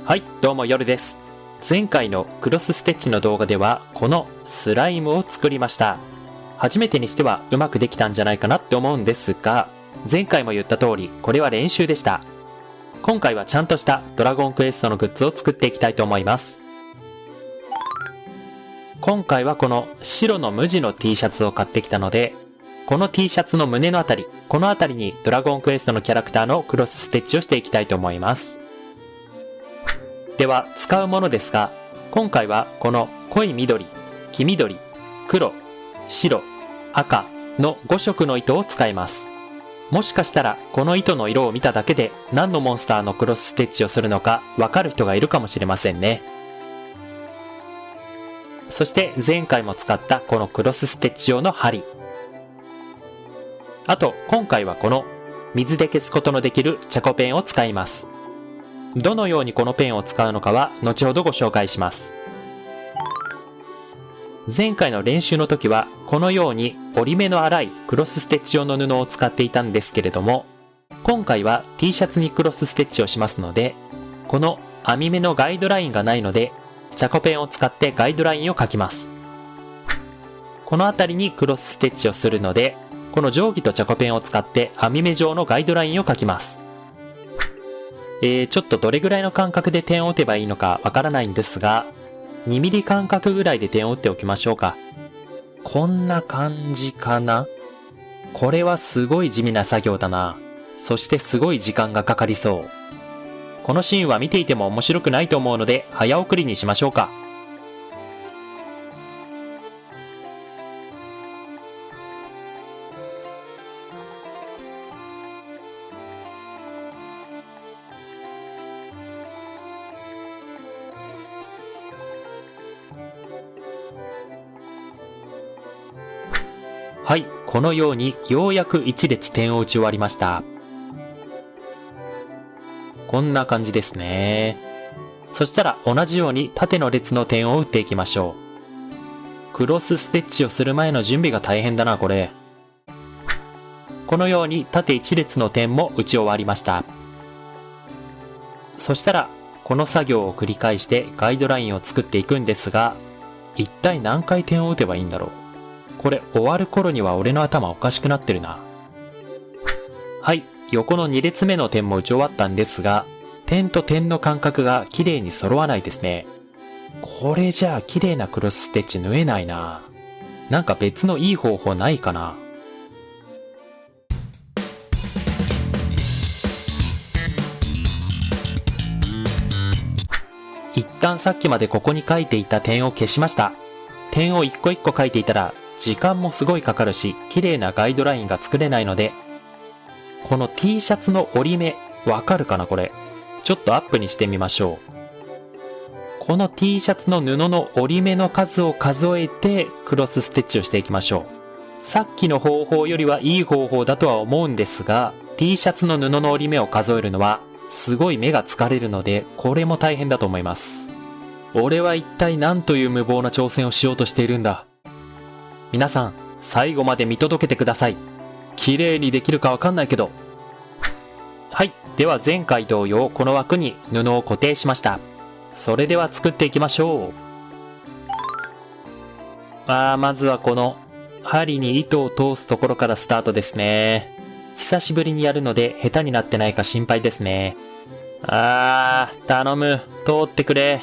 はい、どうも夜です。前回のクロスステッチの動画ではこのスライムを作りました。初めてにしてはうまくできたんじゃないかなって思うんですが、前回も言った通りこれは練習でした。今回はちゃんとしたドラゴンクエストのグッズを作っていきたいと思います。今回はこの白の無地の T シャツを買ってきたので、この T シャツの胸のあたり、このあたりにドラゴンクエストのキャラクターのクロスステッチをしていきたいと思います。では使うものですが、今回はこの濃い緑、黄緑、黒、白、赤の5色の糸を使います。もしかしたらこの糸の色を見ただけで何のモンスターのクロスステッチをするのかわかる人がいるかもしれませんね。そして前回も使ったこのクロスステッチ用の針。あと今回はこの水で消すことのできるチャコペンを使います。どのようにこのペンを使うのかは後ほどご紹介します。前回の練習の時はこのように折り目の粗いクロスステッチ用の布を使っていたんですけれども、今回は T シャツにクロスステッチをしますので、この編み目のガイドラインがないので、チャコペンを使ってガイドラインを描きます。この辺りにクロスステッチをするので、この定規とチャコペンを使って編み目状のガイドラインを描きます。ちょっとどれぐらいの間隔で点を打てばいいのかわからないんですが、2ミリ間隔ぐらいで点を打っておきましょうか。こんな感じかな。これはすごい地味な作業だな。そしてすごい時間がかかりそう。このシーンは見ていても面白くないと思うので早送りにしましょうか。はい、このようにようやく1列点を打ち終わりました。こんな感じですね。そしたら同じように縦の列の点を打っていきましょう。クロスステッチをする前の準備が大変だなこれ。このように縦1列の点も打ち終わりました。そしたらこの作業を繰り返してガイドラインを作っていくんですが、一体何回点を打てばいいんだろう。これ終わる頃には俺の頭おかしくなってるな。はい、横の2列目の点も打ち終わったんですが、点と点の間隔が綺麗に揃わないですね。これじゃあ綺麗なクロスステッチ縫えないな。なんか別のいい方法ないかな。一旦さっきまでここに書いていた点を消しました。点を一個一個書いていたら時間もすごいかかるし、綺麗なガイドラインが作れないので、この T シャツの折り目、わかるかなこれ。ちょっとアップにしてみましょう。この T シャツの布の折り目の数を数えてクロスステッチをしていきましょう。さっきの方法よりはいい方法だとは思うんですが、T シャツの布の折り目を数えるのはすごい目が疲れるので、これも大変だと思います。俺は一体何という無謀な挑戦をしようとしているんだ。皆さん、最後まで見届けてください。綺麗にできるかわかんないけど。はい。では前回同様、この枠に布を固定しました。それでは作っていきましょう。まずはこの針に糸を通すところからスタートですね。久しぶりにやるので下手になってないか心配ですね。頼む。通ってくれ。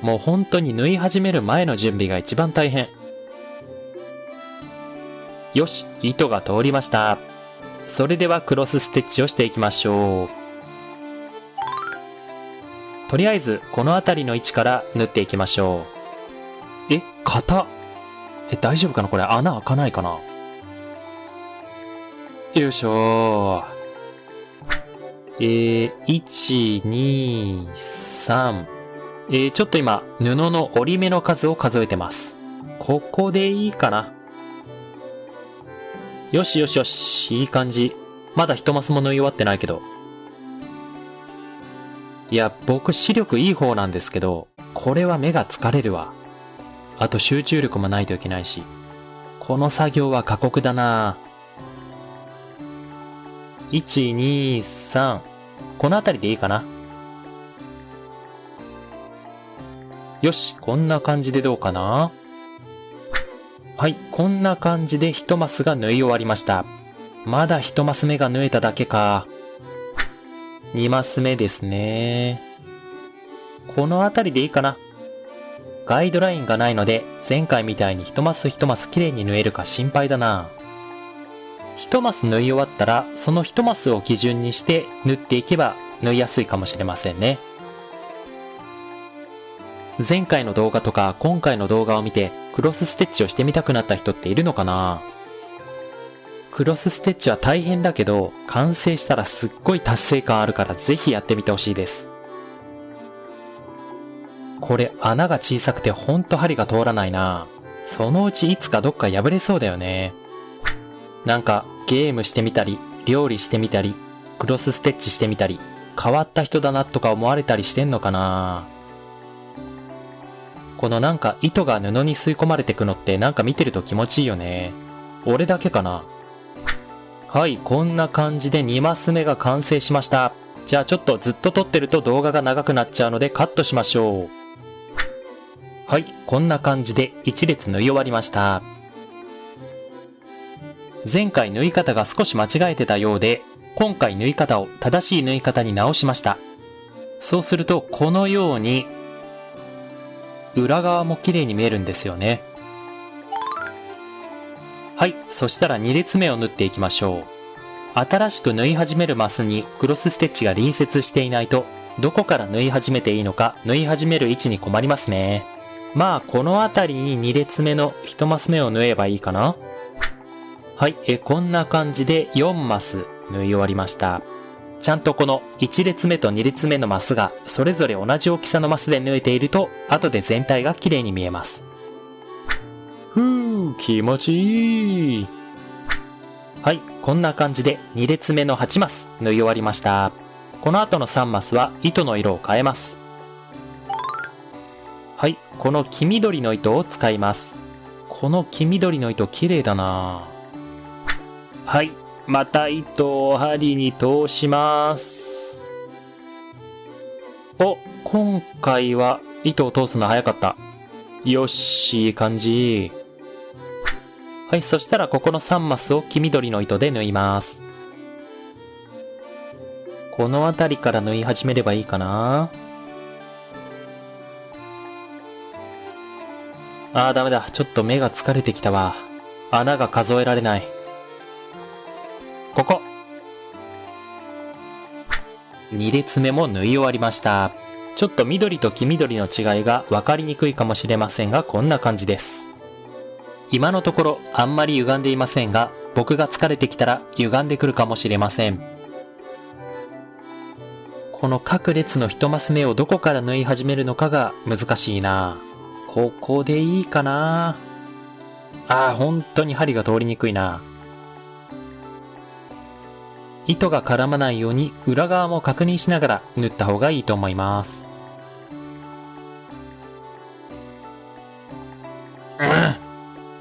もう本当に縫い始める前の準備が一番大変。よし、糸が通りました。それではクロスステッチをしていきましょう。とりあえずこの辺りの位置から縫っていきましょう。硬。大丈夫かなこれ穴開かないかな。よいしょー。1、2、3。ちょっと今布の折り目の数を数えてます。ここでいいかな。よしよしよし、いい感じ。まだ一マスも縫い終わってないけど。いや、僕視力いい方なんですけど、これは目が疲れるわ。あと集中力もないといけないし。この作業は過酷だな。1、2、3。この辺りでいいかな。よし、こんな感じでどうかな？はい、こんな感じで1マスが縫い終わりました。まだ1マス目が縫えただけか。2マス目ですね。このあたりでいいかな。ガイドラインがないので、前回みたいに1マス1マス綺麗に縫えるか心配だな。1マス縫い終わったら、その1マスを基準にして縫っていけば縫いやすいかもしれませんね。前回の動画とか今回の動画を見てクロスステッチをしてみたくなった人っているのかな？クロスステッチは大変だけど、完成したらすっごい達成感あるからぜひやってみてほしいです。これ穴が小さくてほんと針が通らないな。そのうちいつかどっか破れそうだよね。なんかゲームしてみたり、料理してみたり、クロスステッチしてみたり、変わった人だなとか思われたりしてんのかな。このなんか糸が布に吸い込まれてくのってなんか見てると気持ちいいよね。俺だけかな。はい、こんな感じで2マス目が完成しました。じゃあちょっとずっと撮ってると動画が長くなっちゃうのでカットしましょう。はい、こんな感じで1列縫い終わりました。前回縫い方が少し間違えてたようで、今回縫い方を正しい縫い方に直しました。そうするとこのように裏側も綺麗に見えるんですよね。はい、そしたら2列目を縫っていきましょう。新しく縫い始めるマスにクロスステッチが隣接していないと、どこから縫い始めていいのか縫い始める位置に困りますね。まあこの辺りに2列目の1マス目を縫えばいいかな。はい、こんな感じで4マス縫い終わりました。ちゃんとこの1列目と2列目のマスがそれぞれ同じ大きさのマスで縫えていると、後で全体が綺麗に見えます。気持ちいい。はい、こんな感じで2列目の8マス縫い終わりました。この後の3マスは糸の色を変えます。はい、この黄緑の糸を使います。この黄緑の糸綺麗だな。はい、また糸を針に通します。お、今回は糸を通すの早かった。よし、いい感じ。はい、そしたらここの3マスを黄緑の糸で縫います。この辺りから縫い始めればいいかな。ダメだ。ちょっと目が疲れてきたわ。穴が数えられない。ここ。2列目も縫い終わりました。ちょっと緑と黄緑の違いが分かりにくいかもしれませんが、こんな感じです。今のところあんまり歪んでいませんが、僕が疲れてきたら歪んでくるかもしれません。この各列の1マス目をどこから縫い始めるのかが難しいな。ここでいいかな。本当に針が通りにくいな。糸が絡まないように裏側も確認しながら縫った方がいいと思います。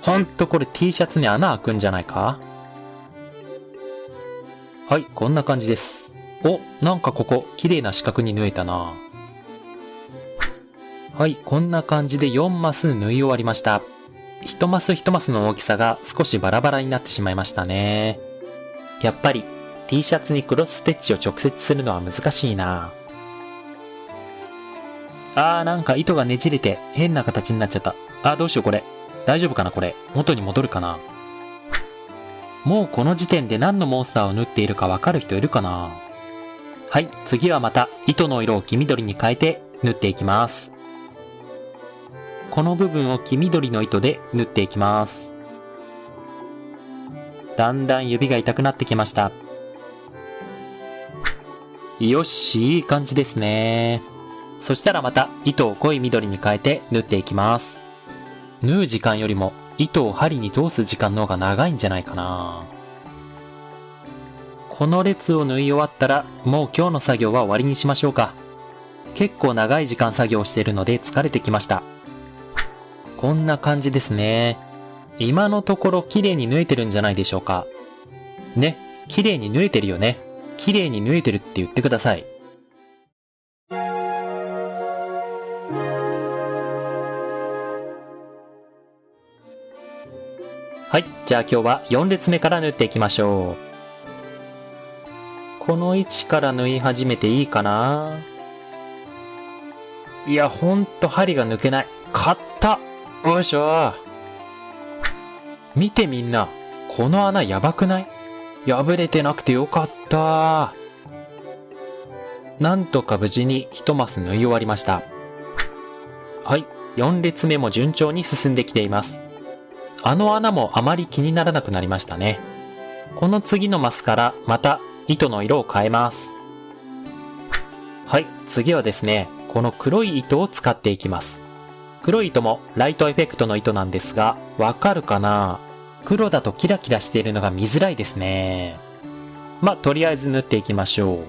ほんとこれ T シャツに穴開くんじゃないか？はい、こんな感じです。お、なんかここ綺麗な四角に縫えたな。はい、こんな感じで4マス縫い終わりました。1マス1マスの大きさが少しバラバラになってしまいましたね。やっぱり T シャツにクロスステッチを直接するのは難しいな。なんか糸がねじれて変な形になっちゃった。どうしようこれ。大丈夫かなこれ。元に戻るかな。もうこの時点で何のモンスターを縫っているかわかる人いるかな。はい、次はまた糸の色を黄緑に変えて縫っていきます。この部分を黄緑の糸で縫っていきます。だんだん指が痛くなってきました。よし、いい感じですね。そしたらまた糸を濃い緑に変えて縫っていきます。縫う時間よりも糸を針に通す時間の方が長いんじゃないかな。この列を縫い終わったらもう今日の作業は終わりにしましょうか。結構長い時間作業しているので疲れてきました。こんな感じですね。今のところ綺麗に縫えてるんじゃないでしょうか。ね、綺麗に縫えてるよね。綺麗に縫えてるって言ってください。じゃあ今日は4列目から縫っていきましょう。この位置から縫い始めていいかな。いや、ほんと針が抜けない。買った。よいしょ。見てみんな。この穴やばくない？破れてなくてよかった。なんとか無事に一マス縫い終わりました。はい。4列目も順調に進んできています。あの穴もあまり気にならなくなりましたね。この次のマスからまた糸の色を変えます。はい。次はですね、この黒い糸を使っていきます。黒い糸もライトエフェクトの糸なんですが、わかるかな？黒だとキラキラしているのが見づらいですね。とりあえず縫っていきましょ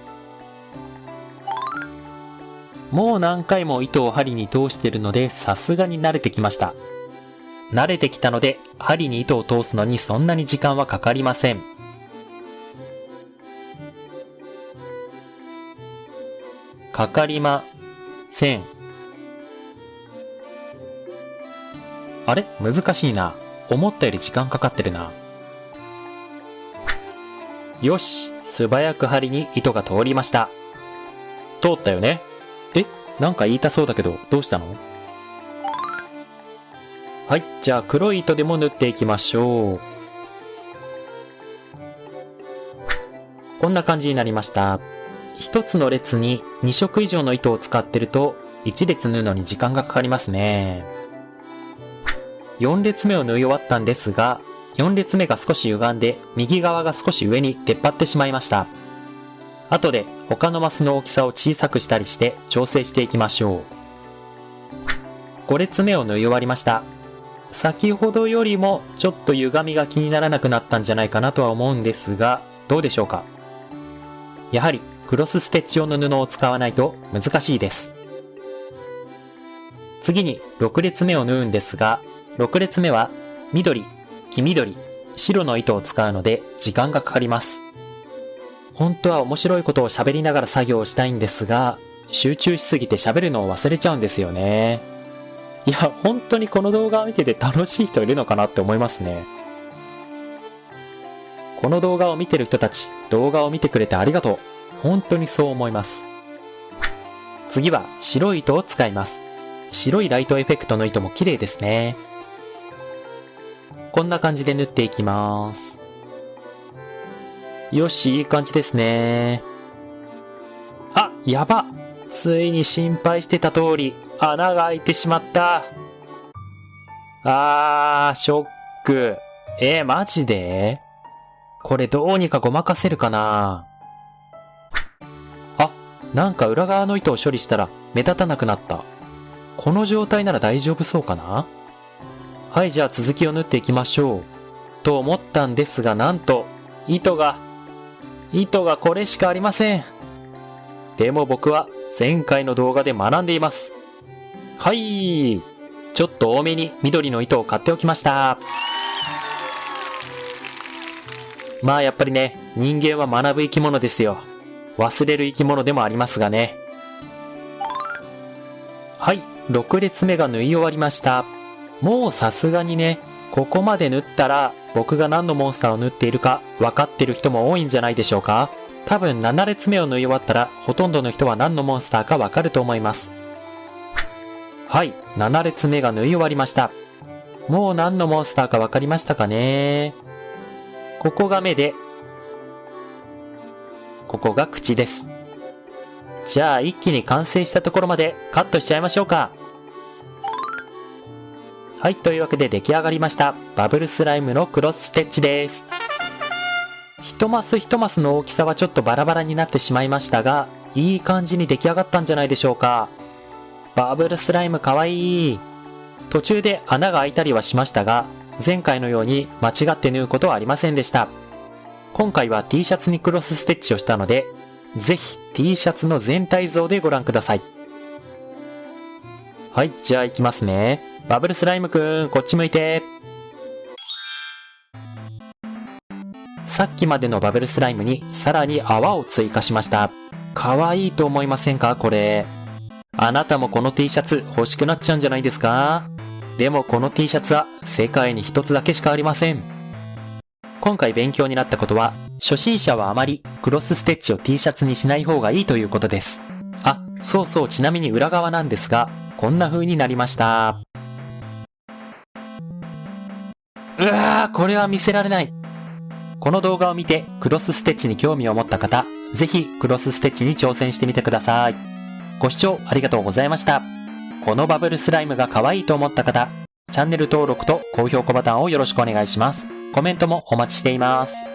う。もう何回も糸を針に通しているので、さすがに慣れてきました。慣れてきたので、針に糸を通すのにそんなに時間はかかりません。かかりません。あれ？難しいな。思ったより時間かかってるな。よし、素早く針に糸が通りました。通ったよね？なんか言いたそうだけど、どうしたの？はい、じゃあ黒い糸でも縫っていきましょう。こんな感じになりました。一つの列に2色以上の糸を使ってると、1列縫うのに時間がかかりますね。4列目を縫い終わったんですが、4列目が少し歪んで、右側が少し上に出っ張ってしまいました。後で他のマスの大きさを小さくしたりして調整していきましょう。5列目を縫い終わりました。先ほどよりもちょっと歪みが気にならなくなったんじゃないかなとは思うんですが、どうでしょうか？やはりクロスステッチ用の布を使わないと難しいです。次に6列目を縫うんですが、6列目は緑、黄緑、白の糸を使うので時間がかかります。本当は面白いことを喋りながら作業をしたいんですが、集中しすぎて喋るのを忘れちゃうんですよね。いや、本当にこの動画を見てて楽しい人いるのかなって思いますね。この動画を見てる人たち、動画を見てくれてありがとう。本当にそう思います。次は白い糸を使います。白いライトエフェクトの糸も綺麗ですね。こんな感じで縫っていきます。よし、いい感じですね。あ、やば。ついに心配してた通り、穴が開いてしまった。ショック。マジで？これどうにかごまかせるかな？なんか裏側の糸を処理したら目立たなくなった。この状態なら大丈夫そうかな？はい、じゃあ続きを縫っていきましょう。と思ったんですが、なんと、糸がこれしかありません。でも僕は前回の動画で学んでいます。はい。ちょっと多めに緑の糸を買っておきました。やっぱりね、人間は学ぶ生き物ですよ。忘れる生き物でもありますがね。はい、6列目が縫い終わりました。もうさすがにね、ここまで縫ったら僕が何のモンスターを縫っているか分かってる人も多いんじゃないでしょうか。多分7列目を縫い終わったらほとんどの人は何のモンスターか分かると思います。はい、7列目が縫い終わりました。もう何のモンスターか分かりましたかね。ここが目で、ここが口です。じゃあ一気に完成したところまでカットしちゃいましょうか。はい、というわけで出来上がりました。バブルスライムのクロスステッチです。一マス一マスの大きさはちょっとバラバラになってしまいましたが、いい感じに出来上がったんじゃないでしょうか。バブルスライムかわいい。途中で穴が開いたりはしましたが、前回のように間違って縫うことはありませんでした。今回は T シャツにクロスステッチをしたので、ぜひ T シャツの全体像でご覧ください。はい、じゃあ行きますね。バブルスライムくん、こっち向いて。さっきまでのバブルスライムにさらに泡を追加しました。かわいいと思いませんかこれ。あなたもこの T シャツ欲しくなっちゃうんじゃないですか？でもこの T シャツは世界に一つだけしかありません。今回勉強になったことは、初心者はあまりクロスステッチを T シャツにしない方がいいということです。あ、そうそう、ちなみに裏側なんですが、こんな風になりました。うわー、これは見せられない。この動画を見てクロスステッチに興味を持った方、ぜひクロスステッチに挑戦してみてください。ご視聴ありがとうございました。このバブルスライムが可愛いと思った方、チャンネル登録と高評価ボタンをよろしくお願いします。コメントもお待ちしています。